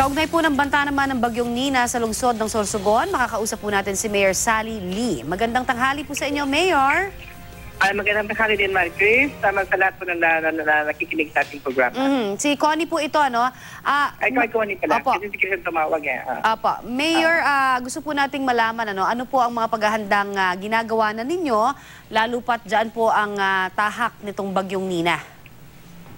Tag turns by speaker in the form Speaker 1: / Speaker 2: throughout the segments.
Speaker 1: Kaugnay po ng banta naman ng bagyong Nina sa lungsod ng Sorsogon, makakausap po natin si Mayor Sally Lee. Magandang tanghali po sa inyo, Mayor.
Speaker 2: Magandang tanghali din, Margaret. Tama sa lahat po na nakikinig sa ating programa.
Speaker 1: Si Connie po ito, ano?
Speaker 2: Ikaw, Connie pala.
Speaker 1: Opo.
Speaker 2: Kasi hindi kasi tumawag eh.
Speaker 1: Opo. Mayor, gusto po nating malaman, ano po ang mga paghahandang ginagawa na ninyo, lalo pat dyan po ang tahak nitong bagyong Nina?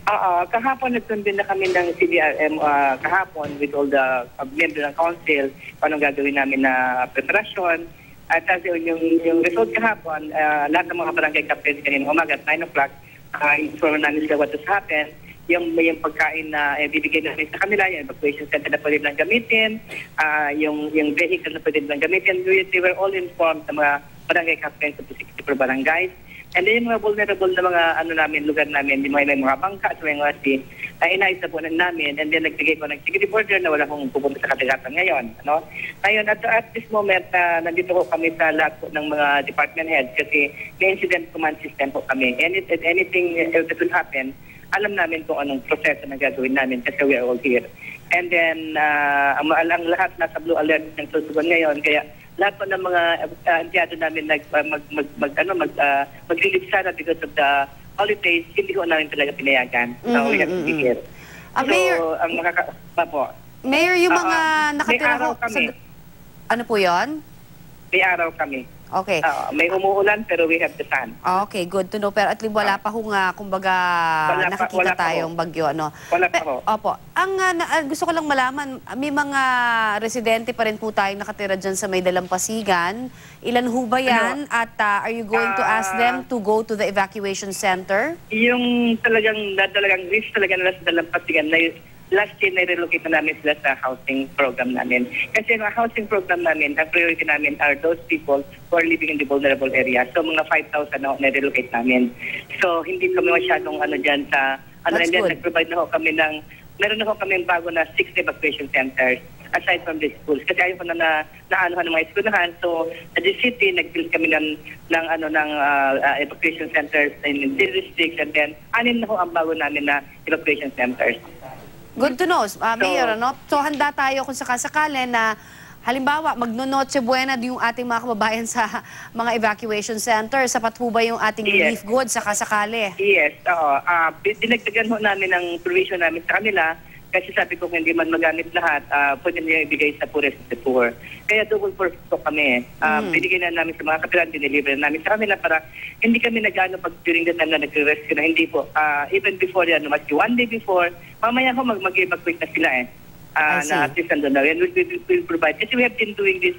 Speaker 2: Kahapon nagtundin na kami ng CDRM kahapon with all the members ng council, anong gagawin namin na preparasyon. At yung result kahapon, lahat ng mga barangay captains kanina umaga at 9 o'clock, inform namin sila what has happened. Yung pagkain na bibigay namin sa kanila, yung evacuation center na pwede lang gamitin, yung vehicle na pwede lang gamitin. They were all informed ng mga barangay captains of the 64 barangays. And then yung mga vulnerable na mga lugar namin, yung mga bangka at mga sea, inayos na po namin. And then nagbigay ko ng executive order na wala kong pupunta sa kadagatan ngayon. Ngayon, at this moment, nandito ko kami sa lahat po ng mga department heads kasi may incident command system po kami. Anything that will happen, alam namin kung anong proseso na gagawin namin kasi we are all here. And then, ang lahat nasa blue alert ng Sorsogon ngayon, kaya lahat po ng mga empleyado namin mag-relieve sana because of the holidays, hindi ko namin talaga pinayagan. So, we have to be here.
Speaker 1: Mayor,
Speaker 2: ang
Speaker 1: Mayor, yung mga nakatira
Speaker 2: may araw kami.
Speaker 1: Ano po yon?
Speaker 2: May araw kami.
Speaker 1: Okay.
Speaker 2: May umuulan pero we have the sun.
Speaker 1: Okay, good to know. Pero at least wala pa kumbaga, nakikita tayong bagyo, ano?
Speaker 2: Wala pa ho.
Speaker 1: Opo. Gusto ko lang malaman, may mga residente pa rin po tayong nakatira dyan sa may Dalampasigan. Ilan ho ba yan? At are you going to ask them to go to the evacuation center?
Speaker 2: Yung talagang risk talaga nila sa Dalampasigan na last year, na-relocate na namin sila sa housing program namin. Kasi yung housing program namin, ang priority namin are those people who are living in the vulnerable area. So, mga 5,000 na na-relocate namin. So, hindi kami masyadong dyan sa... nag-provide na ho kami ng... Meron na ho kami bago na 6 evacuation centers aside from the schools. Kasi ayaw ko na naanuhan ng mga eskwelahan. So, at the city, nag-build kami ng evacuation centers in the districts. And then, 6 na ho ang bago namin na evacuation centers.
Speaker 1: Good to know, Mayor, ano? So, handa tayo kung sakasakali na halimbawa, magno-Noche Buena yung ating mga kababayan sa mga evacuation center. Sapat po ba yung ating relief goods sakasakali?
Speaker 2: Yes, oo. Dinagdagan ho namin ang provision namin sa kanila kasi sabi ko kung hindi man magamit lahat, pwede niya ibigay sa poorest of the poor. Kaya double purpose po kami. Binigay na namin sa mga kapilan, diniliver namin sa kanila para hindi kami nag-ano pag during the time na nagre-rescue na hindi po. Even before yan, one day before, mamaya ho mag-evacuate na sila na at least nandun na. And we'll provide. Kasi we have been doing this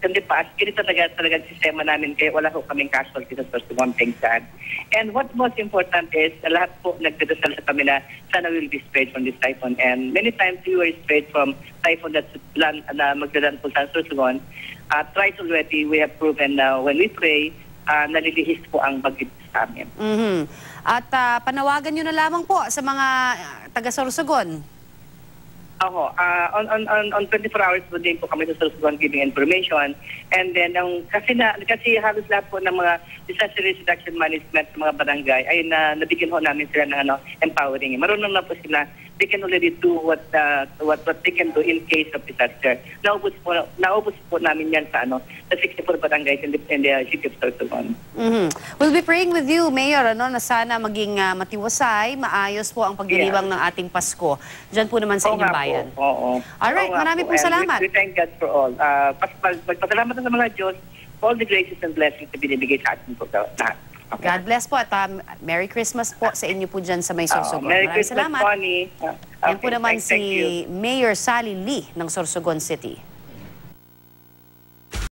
Speaker 2: in the past. Ganito talagang sistema namin kaya wala ho kaming casualty sa Sorsogon, thank God. And what most important is, lahat po nagdadasal sa kami na sana will be spared from this typhoon. And many times we were spared from typhoon na magdadan po sa Sorsogon. Twice already, we have proven na when we pray, nalilihis po ang bagyo sa amin.
Speaker 1: At panawagan nyo na lamang po sa mga taga-Sorsogon.
Speaker 2: Ako, on 24 hours po din po kami sa Sorsogon giving information. And then, kasi halos lahat po ng mga disaster risk reduction management sa mga barangay ay nabigyan ho namin sila ng empowering. Marunong na po sila. They can already do what they can do in case of disaster. Naubos po namin yan sa 64 barangays in the city of Sorsogon.
Speaker 1: We'll be praying with you, Mayor, na sana maging matiwasay, maayos po ang pagdiriwang ng ating Pasko. Diyan po naman sa inyong bayan.
Speaker 2: Oo.
Speaker 1: Alright, marami pong salamat.
Speaker 2: We thank God for all. Magpasalamat sa mga Diyos for all the graces and blessings na binibigay sa ating po lahat. Okay.
Speaker 1: God bless po at Merry Christmas po sa inyo po dyan sa may Sorsogon.
Speaker 2: Merry Christmas, Connie.
Speaker 1: Yan po naman si Mayor Sally Lee ng Sorsogon City.